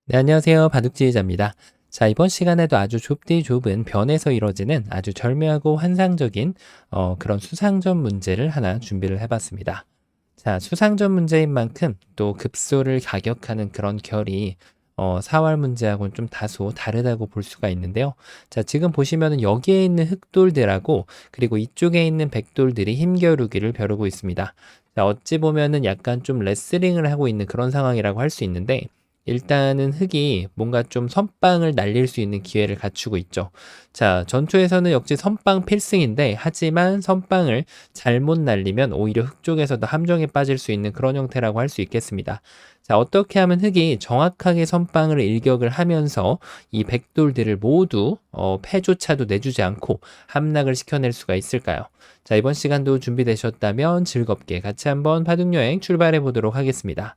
네, 안녕하세요. 바둑지휘자입니다. 자, 이번 시간에도 아주 좁디 좁은 변에서 이루어지는 아주 절묘하고 환상적인 그런 수상점 문제를 하나 준비를 해봤습니다. 자, 수상점 문제인 만큼 또 급소를 가격하는 그런 결이 사활 문제하고는 좀 다소 다르다고 볼 수가 있는데요. 자, 지금 보시면은 여기에 있는 흑돌들하고 그리고 이쪽에 있는 백돌들이 힘겨루기를 벼르고 있습니다. 자, 어찌 보면은 약간 좀 레슬링을 하고 있는 그런 상황이라고 할 수 있는데 일단은 흑이 뭔가 좀 선빵을 날릴 수 있는 기회를 갖추고 있죠. 자, 전투에서는 역시 선빵 필승인데 하지만 선빵을 잘못 날리면 오히려 흑 쪽에서도 함정에 빠질 수 있는 그런 형태라고 할 수 있겠습니다. 자, 어떻게 하면 흑이 정확하게 선빵을 일격을 하면서 이 백돌들을 모두 패조차도 내주지 않고 함락을 시켜낼 수가 있을까요? 자, 이번 시간도 준비되셨다면 즐겁게 같이 한번 바둑여행 출발해 보도록 하겠습니다.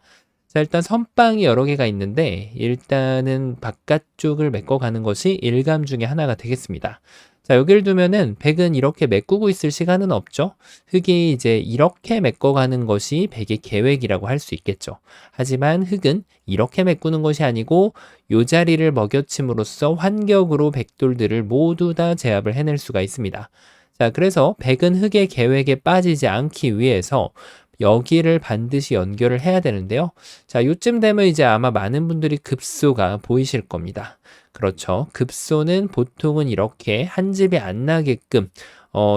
자, 일단 선빵이 여러 개가 있는데 일단은 바깥쪽을 메꿔가는 것이 일감 중에 하나가 되겠습니다. 자, 여기를 두면은 백은 이렇게 메꾸고 있을 시간은 없죠. 흑이 이제 이렇게 메꿔가는 것이 백의 계획이라고 할 수 있겠죠. 하지만 흑은 이렇게 메꾸는 것이 아니고 요 자리를 먹여침으로써 환격으로 백돌들을 모두 다 제압을 해낼 수가 있습니다. 자, 그래서 백은 흑의 계획에 빠지지 않기 위해서 여기를 반드시 연결을 해야 되는데요. 자, 요쯤 되면 이제 아마 많은 분들이 급소가 보이실 겁니다. 그렇죠. 급소는 보통은 이렇게 한 집이 안 나게끔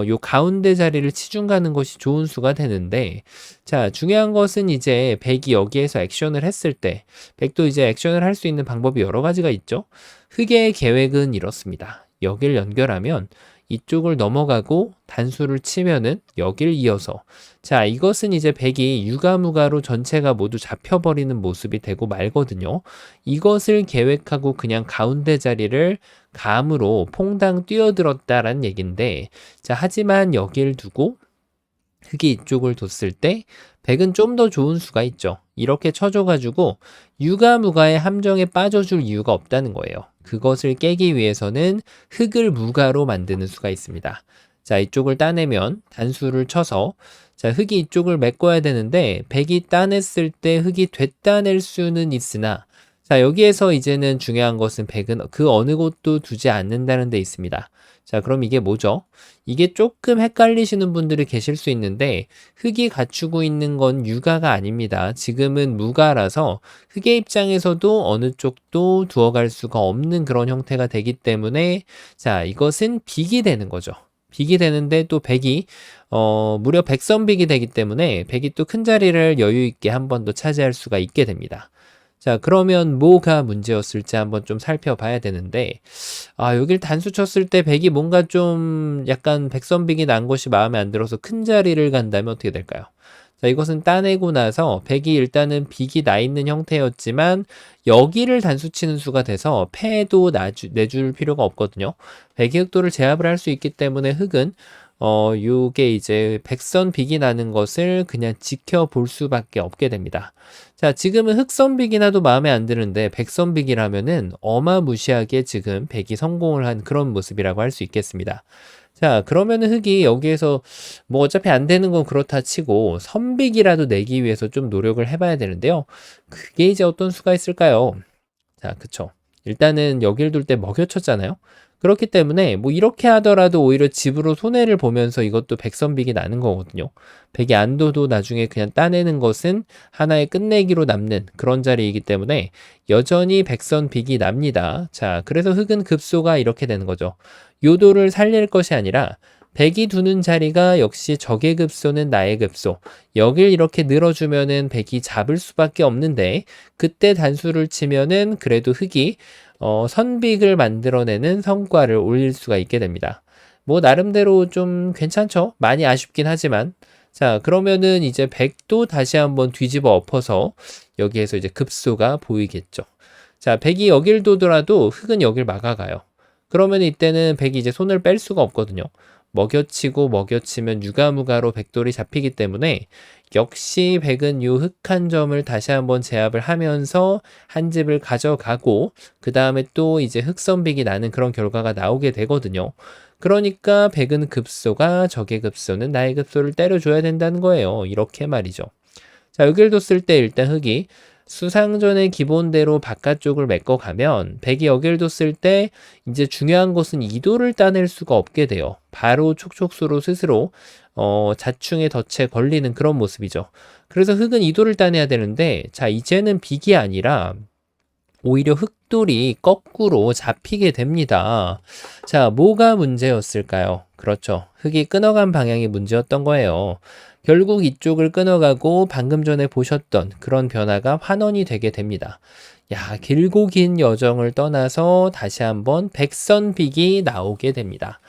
요 가운데 자리를 치중 가는 것이 좋은 수가 되는데, 자, 중요한 것은 이제 백이 여기에서 액션을 했을 때, 백도 이제 액션을 할 수 있는 방법이 여러 가지가 있죠. 흑의 계획은 이렇습니다. 여기를 연결하면 이쪽을 넘어가고 단수를 치면은 여길 이어서, 자, 이것은 이제 백이 유가무가로 전체가 모두 잡혀버리는 모습이 되고 말거든요. 이것을 계획하고 그냥 가운데 자리를 감으로 퐁당 뛰어들었다라는 얘긴데, 자, 하지만 여길 두고 흑이 이쪽을 뒀을 때 백은 좀 더 좋은 수가 있죠. 이렇게 쳐줘가지고 유가무가의 함정에 빠져줄 이유가 없다는 거예요. 그것을 깨기 위해서는 흑을 무가로 만드는 수가 있습니다. 자, 이쪽을 따내면 단수를 쳐서, 자, 흑이 이쪽을 메꿔야 되는데 백이 따냈을 때 흑이 되따낼 수는 있으나, 자, 여기에서 이제는 중요한 것은 백은 그 어느 곳도 두지 않는다는 데 있습니다. 자, 그럼 이게 뭐죠? 이게 조금 헷갈리시는 분들이 계실 수 있는데 흑이 갖추고 있는 건 유가가 아닙니다. 지금은 무가라서 흑의 입장에서도 어느 쪽도 두어갈 수가 없는 그런 형태가 되기 때문에, 자, 이것은 빅이 되는 거죠. 빅이 되는데 또 백이 무려 백선빅이 되기 때문에 백이 또 큰 자리를 여유 있게 한 번 더 차지할 수가 있게 됩니다. 자, 그러면 뭐가 문제였을지 한번 좀 살펴봐야 되는데, 아, 여길 단수 쳤을 때 백이 뭔가 좀 약간 백선빅이 난 것이 마음에 안 들어서 큰 자리를 간다면 어떻게 될까요? 자, 이것은 따내고 나서 백이 일단은 빅이 나 있는 형태였지만 여기를 단수 치는 수가 돼서 패도 내줄 필요가 없거든요. 백이 흑도를 제압을 할 수 있기 때문에 흑은 요게 이제 백선빅이 나는 것을 그냥 지켜볼 수밖에 없게 됩니다. 자, 지금은 흑선빅이 나도 마음에 안 드는데 백선빅이라면은 어마무시하게 지금 백이 성공을 한 그런 모습이라고 할 수 있겠습니다. 자, 그러면은 흑이 여기에서 뭐 어차피 안 되는 건 그렇다 치고 선빅이라도 내기 위해서 좀 노력을 해봐야 되는데요. 그게 이제 어떤 수가 있을까요? 자, 그쵸. 일단은 여길 둘 때 먹여쳤잖아요. 그렇기 때문에 뭐 이렇게 하더라도 오히려 집으로 손해를 보면서 이것도 백선빅이 나는 거거든요. 백이 안 둬도 나중에 그냥 따내는 것은 하나의 끝내기로 남는 그런 자리이기 때문에 여전히 백선빅이 납니다. 자, 그래서 흑은 급소가 이렇게 되는 거죠. 요도를 살릴 것이 아니라 백이 두는 자리가 역시 적의 급소는 나의 급소. 여길 이렇게 늘어주면은 백이 잡을 수밖에 없는데 그때 단수를 치면은 그래도 흑이 선빅을 만들어내는 성과를 올릴 수가 있게 됩니다. 뭐 나름대로 좀 괜찮죠? 많이 아쉽긴 하지만, 자, 그러면은 이제 백도 다시 한번 뒤집어 엎어서 여기에서 이제 급소가 보이겠죠. 자, 백이 여길 도더라도 흑은 여길 막아가요. 그러면 이때는 백이 이제 손을 뺄 수가 없거든요. 먹여치고 먹여치면 유가무가로 백돌이 잡히기 때문에 역시 백은 요 흑한 점을 다시 한번 제압을 하면서 한 집을 가져가고 그 다음에 또 이제 흑선빅이 나는 그런 결과가 나오게 되거든요. 그러니까 백은 급소가 적의 급소는 나의 급소를 때려줘야 된다는 거예요. 이렇게 말이죠. 자, 여길 뒀을 때 일단 흑이 수상전의 기본대로 바깥쪽을 메꿔가면 백이 여길 뒀을 때 이제 중요한 것은 이도를 따낼 수가 없게 돼요. 바로 촉촉수로 스스로 자충의 덫에 걸리는 그런 모습이죠. 그래서 흑은 이도를 따내야 되는데 자 이제는 빅이 아니라 오히려 흑돌이 거꾸로 잡히게 됩니다. 자, 뭐가 문제였을까요? 그렇죠. 흑이 끊어간 방향이 문제였던 거예요. 결국 이쪽을 끊어가고 방금 전에 보셨던 그런 변화가 환원이 되게 됩니다. 야, 길고 긴 여정을 떠나서 다시 한번 백선빅이 나오게 됩니다.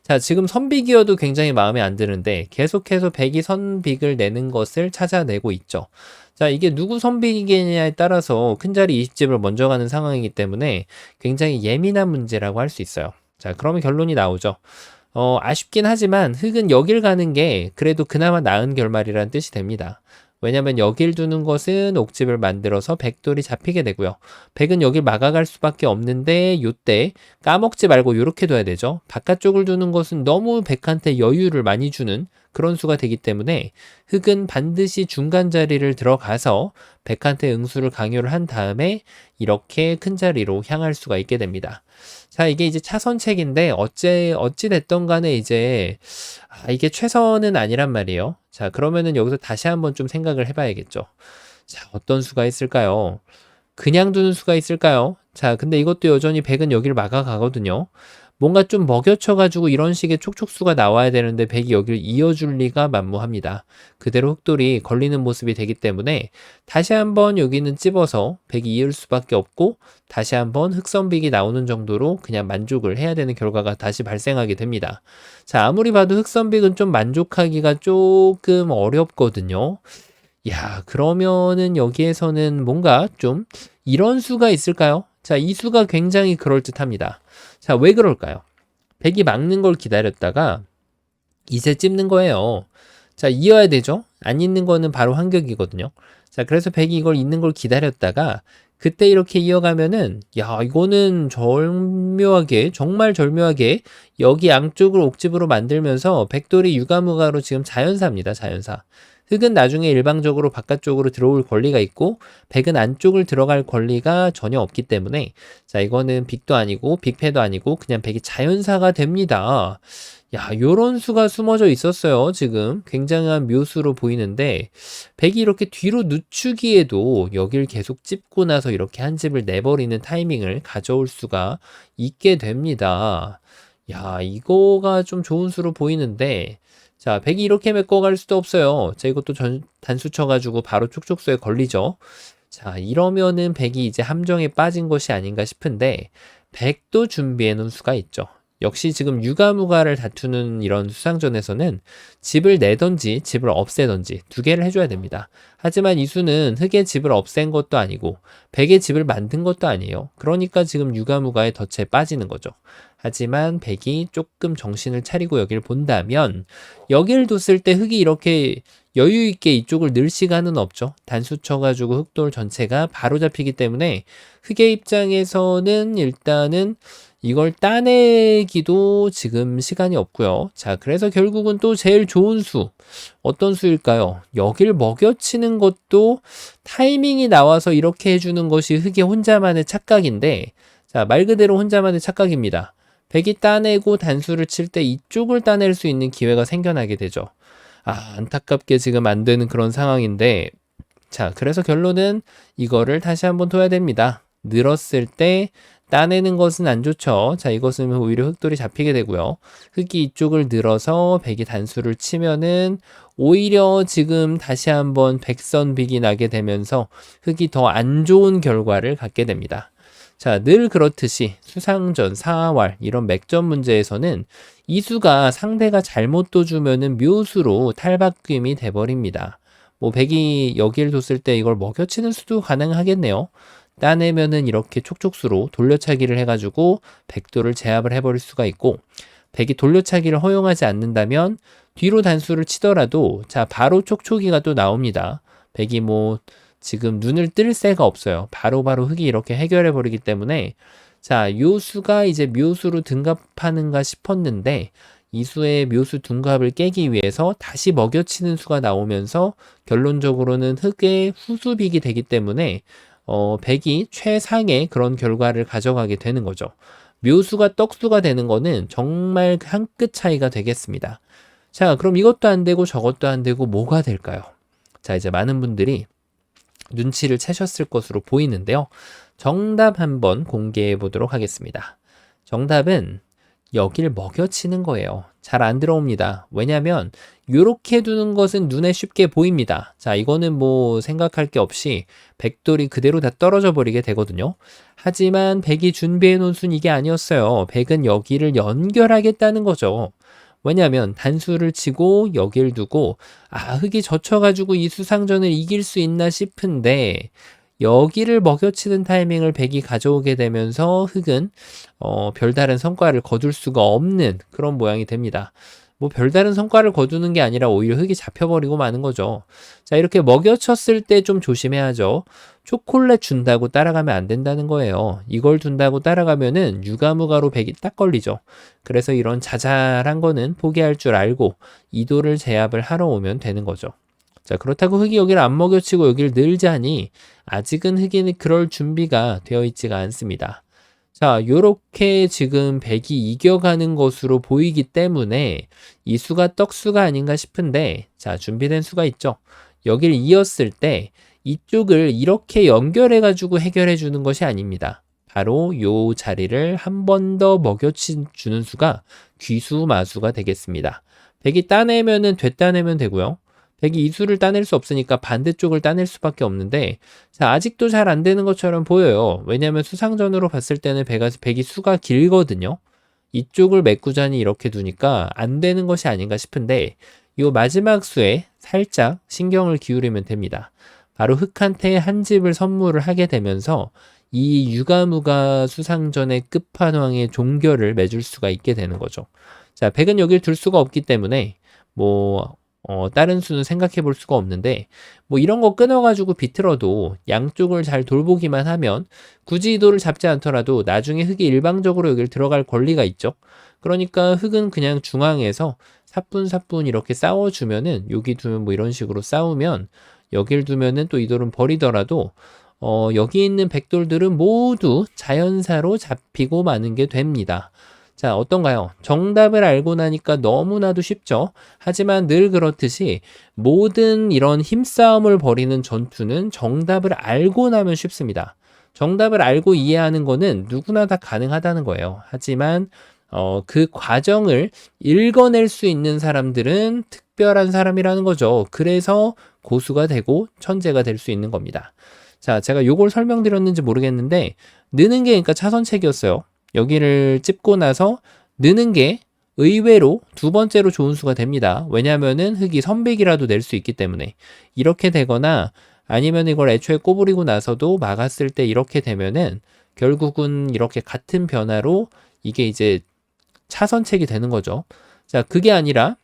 자, 지금 선빅이어도 굉장히 마음에 안 드는데 계속해서 백이 선빅을 내는 것을 찾아내고 있죠. 자, 이게 누구 선빅이냐에 따라서 큰 자리 20집을 먼저 가는 상황이기 때문에 굉장히 예민한 문제라고 할 수 있어요. 자, 그러면 결론이 나오죠. 아쉽긴 하지만 흑은 여길 가는 게 그래도 그나마 나은 결말이라는 뜻이 됩니다. 왜냐면 여길 두는 것은 옥집을 만들어서 백돌이 잡히게 되고요. 백은 여길 막아갈 수밖에 없는데 요때 까먹지 말고 요렇게 둬야 되죠. 바깥쪽을 두는 것은 너무 백한테 여유를 많이 주는 그런 수가 되기 때문에 흑은 반드시 중간 자리를 들어가서 백한테 응수를 강요를 한 다음에 이렇게 큰 자리로 향할 수가 있게 됩니다. 자, 이게 이제 차선책인데 어찌 됐던 간에 이제 이게 최선은 아니란 말이에요. 자, 그러면은 여기서 다시 한번 좀 생각을 해봐야겠죠. 자, 어떤 수가 있을까요? 그냥 두는 수가 있을까요? 자, 근데 이것도 여전히 백은 여기를 막아가거든요. 뭔가 좀 먹여쳐가지고 이런 식의 촉촉수가 나와야 되는데 백이 여기를 이어줄 리가 만무합니다. 그대로 흑돌이 걸리는 모습이 되기 때문에 다시 한번 여기는 찝어서 백이 이을 수밖에 없고 다시 한번 흑선빅이 나오는 정도로 그냥 만족을 해야 되는 결과가 다시 발생하게 됩니다. 자, 아무리 봐도 흑선빅은 좀 만족하기가 조금 어렵거든요. 야, 그러면은 여기에서는 뭔가 좀 이런 수가 있을까요? 자, 이 수가 굉장히 그럴듯합니다. 자, 왜 그럴까요? 백이 막는 걸 기다렸다가 이제 찝는 거예요. 자, 이어야 되죠? 안 있는 거는 바로 환격이거든요. 자, 그래서 백이 이걸 있는 걸 기다렸다가 그때 이렇게 이어가면은 야, 이거는 절묘하게 정말 절묘하게 여기 양쪽을 옥집으로 만들면서 백돌이 유가무가로 지금 자연사입니다. 자연사. 흑은 나중에 일방적으로 바깥쪽으로 들어올 권리가 있고 백은 안쪽을 들어갈 권리가 전혀 없기 때문에 자, 이거는 빅도 아니고 빅패도 아니고 그냥 백이 자연사가 됩니다. 야, 요런 수가 숨어져 있었어요. 지금 굉장한 묘수로 보이는데 백이 이렇게 뒤로 늦추기에도 여길 계속 찝고 나서 이렇게 한 집을 내버리는 타이밍을 가져올 수가 있게 됩니다. 야, 이거가 좀 좋은 수로 보이는데 자, 백이 이렇게 메꿔갈 수도 없어요. 자, 이것도 단수 쳐가지고 바로 촉촉수에 걸리죠. 자, 이러면은 백이 이제 함정에 빠진 것이 아닌가 싶은데 백도 준비해 놓은 수가 있죠. 역시 지금 유가무가를 다투는 이런 수상전에서는 집을 내던지 집을 없애던지 두 개를 해줘야 됩니다. 하지만 이 수는 흑의 집을 없앤 것도 아니고 백의 집을 만든 것도 아니에요. 그러니까 지금 유가무가의 덫에 빠지는 거죠. 하지만 백이 조금 정신을 차리고 여기를 본다면 여기를 뒀을 때 흑이 이렇게 여유 있게 이쪽을 늘 시간은 없죠. 단수 쳐가지고 흑돌 전체가 바로 잡히기 때문에 흑의 입장에서는 일단은 이걸 따내기도 지금 시간이 없고요. 자, 그래서 결국은 또 제일 좋은 수 어떤 수일까요? 여길 먹여치는 것도 타이밍이 나와서 이렇게 해주는 것이 흑의 혼자만의 착각인데 자, 말 그대로 혼자만의 착각입니다. 백이 따내고 단수를 칠 때 이쪽을 따낼 수 있는 기회가 생겨나게 되죠. 안타깝게 지금 안 되는 그런 상황인데 자, 그래서 결론은 이거를 다시 한번 둬야 됩니다. 늘었을 때 따내는 것은 안 좋죠. 자, 이것은 오히려 흑돌이 잡히게 되고요. 흑이 이쪽을 늘어서 백이 단수를 치면은 오히려 지금 다시 한번 백선빅이 나게 되면서 흑이 더 안 좋은 결과를 갖게 됩니다. 자, 늘 그렇듯이 수상전, 사활 이런 맥전 문제에서는 이 수가 상대가 잘못 둬주면은 묘수로 탈바꿈이 돼버립니다. 뭐 백이 여기를 뒀을 때 이걸 먹여치는 수도 가능하겠네요. 따내면은 이렇게 촉촉수로 돌려차기를 해가지고 백도를 제압을 해버릴 수가 있고 백이 돌려차기를 허용하지 않는다면 뒤로 단수를 치더라도 자 바로 촉촉이가 또 나옵니다. 백이 뭐 지금 눈을 뜰 새가 없어요. 바로바로 흑이 이렇게 해결해 버리기 때문에 자, 요 수가 이제 묘수로 등갑하는가 싶었는데 이수의 묘수 둔갑을 깨기 위해서 다시 먹여치는 수가 나오면서 결론적으로는 흑의 후수빅이 되기 때문에 백이 최상의 그런 결과를 가져가게 되는 거죠. 묘수가 떡수가 되는 거는 정말 한 끗 차이가 되겠습니다. 자, 그럼 이것도 안 되고 저것도 안 되고 뭐가 될까요? 자, 이제 많은 분들이 눈치를 채셨을 것으로 보이는데요. 정답 한번 공개해 보도록 하겠습니다. 정답은 여길 먹여치는 거예요. 잘 안 들어옵니다. 왜냐면 이렇게 두는 것은 눈에 쉽게 보입니다. 자, 이거는 뭐 생각할 게 없이 백돌이 그대로 다 떨어져 버리게 되거든요. 하지만 백이 준비해 놓은 수는 이게 아니었어요. 백은 여기를 연결하겠다는 거죠. 왜냐하면 단수를 치고 여길 두고 흑이 젖혀가지고 이 수상전을 이길 수 있나 싶은데 여기를 먹여치는 타이밍을 백이 가져오게 되면서 흑은 별다른 성과를 거둘 수가 없는 그런 모양이 됩니다. 뭐 별다른 성과를 거두는 게 아니라 오히려 흑이 잡혀버리고 마는 거죠. 자, 이렇게 먹여쳤을 때 좀 조심해야죠. 초콜릿 준다고 따라가면 안 된다는 거예요. 이걸 둔다고 따라가면은 유가무가로 백이 딱 걸리죠. 그래서 이런 자잘한 거는 포기할 줄 알고 이도를 제압을 하러 오면 되는 거죠. 자, 그렇다고 흑이 여기를 안 먹여치고 여기를 늘자니 아직은 흑이 그럴 준비가 되어 있지가 않습니다. 자, 요렇게 지금 백이 이겨가는 것으로 보이기 때문에 이 수가 떡수가 아닌가 싶은데, 자, 준비된 수가 있죠. 여기를 이었을 때 이쪽을 이렇게 연결해가지고 해결해 주는 것이 아닙니다. 바로 요 자리를 한 번 더 먹여주는 수가 귀수, 마수가 되겠습니다. 백이 따내면은 되따내면 되고요. 백이 이 수를 따낼 수 없으니까 반대쪽을 따낼 수밖에 없는데, 자, 아직도 잘 안 되는 것처럼 보여요. 왜냐하면 수상전으로 봤을 때는 백이 수가 길거든요. 이쪽을 메꾸자니 이렇게 두니까 안 되는 것이 아닌가 싶은데, 이 마지막 수에 살짝 신경을 기울이면 됩니다. 바로 흑한테 한 집을 선물을 하게 되면서 이 유가무가 수상전의 끝판왕의 종결을 맺을 수가 있게 되는 거죠. 자, 백은 여길 둘 수가 없기 때문에 다른 수는 생각해 볼 수가 없는데, 뭐 이런 거 끊어가지고 비틀어도 양쪽을 잘 돌보기만 하면 굳이 이도를 잡지 않더라도 나중에 흑이 일방적으로 여기를 들어갈 권리가 있죠. 그러니까 흑은 그냥 중앙에서 사뿐사뿐 이렇게 싸워주면은, 여기 두면 뭐 이런 식으로 싸우면 여길 두면은 또 이돌은 버리더라도 여기 있는 백돌들은 모두 자연사로 잡히고 마는 게 됩니다. 자, 어떤가요? 정답을 알고 나니까 너무나도 쉽죠? 하지만 늘 그렇듯이 모든 이런 힘싸움을 벌이는 전투는 정답을 알고 나면 쉽습니다. 정답을 알고 이해하는 거는 누구나 다 가능하다는 거예요. 하지만 그 과정을 읽어낼 수 있는 사람들은 특별한 사람이라는 거죠. 그래서 고수가 되고 천재가 될 수 있는 겁니다. 자, 제가 요걸 설명드렸는지 모르겠는데, 느는 게 그러니까 차선책이었어요. 여기를 찝고 나서 느는 게 의외로 두 번째로 좋은 수가 됩니다. 왜냐하면은 흑이 선백이라도 낼 수 있기 때문에. 이렇게 되거나 아니면 이걸 애초에 꼬부리고 나서도 막았을 때 이렇게 되면은 결국은 이렇게 같은 변화로 이게 이제 차선책이 되는 거죠. 자, 그게 아니라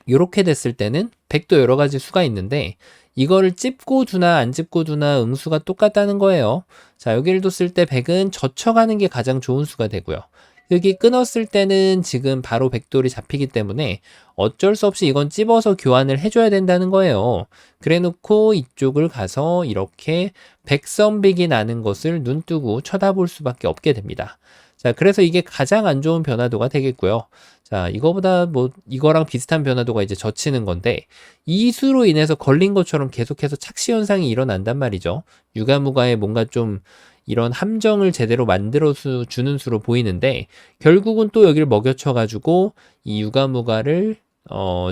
이렇게 됐을 때는 백도 여러 가지 수가 있는데 이거를 찝고 두나 안 찝고 두나 응수가 똑같다는 거예요. 자, 여기를 뒀을 때 백은 젖혀가는 게 가장 좋은 수가 되고요. 흑이 끊었을 때는 지금 바로 백돌이 잡히기 때문에 어쩔 수 없이 이건 찝어서 교환을 해줘야 된다는 거예요. 그래 놓고 이쪽을 가서 이렇게 백선백이 나는 것을 눈뜨고 쳐다볼 수밖에 없게 됩니다. 자, 그래서 이게 가장 안 좋은 변화도가 되겠고요. 자, 이거보다 뭐 이거랑 비슷한 변화도가 이제 젖히는 건데, 이 수로 인해서 걸린 것처럼 계속해서 착시 현상이 일어난단 말이죠. 유가무가에 뭔가 좀 이런 함정을 제대로 만들어 주는 수로 보이는데, 결국은 또 여기를 먹여쳐 가지고 이 유가무가를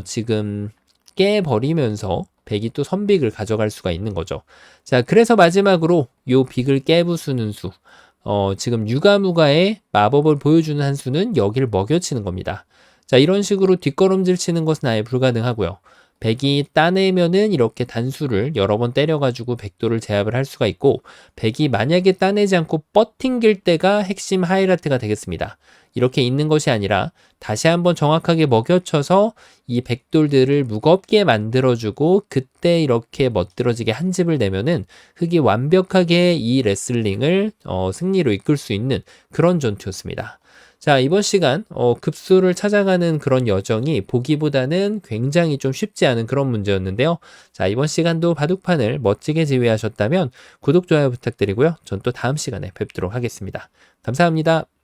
지금 깨버리면서 백이 또 선빅을 가져갈 수가 있는 거죠. 자, 그래서 마지막으로 요 빅을 깨부수는 수, 지금 유가무가의 마법을 보여주는 한 수는 여기를 먹여치는 겁니다. 자, 이런 식으로 뒷걸음질 치는 것은 아예 불가능하고요. 백이 따내면은 이렇게 단수를 여러 번 때려가지고 백도를 제압을 할 수가 있고, 백이 만약에 따내지 않고 뻗팅길 때가 핵심 하이라이트가 되겠습니다. 이렇게 있는 것이 아니라 다시 한번 정확하게 먹여쳐서 이 백돌들을 무겁게 만들어주고 그때 이렇게 멋들어지게 한 집을 내면은 흑이 완벽하게 이 레슬링을 승리로 이끌 수 있는 그런 전투였습니다. 자, 이번 시간 급수를 찾아가는 그런 여정이 보기보다는 굉장히 좀 쉽지 않은 그런 문제였는데요. 자, 이번 시간도 바둑판을 멋지게 지휘하셨다면 구독, 좋아요 부탁드리고요. 전 또 다음 시간에 뵙도록 하겠습니다. 감사합니다.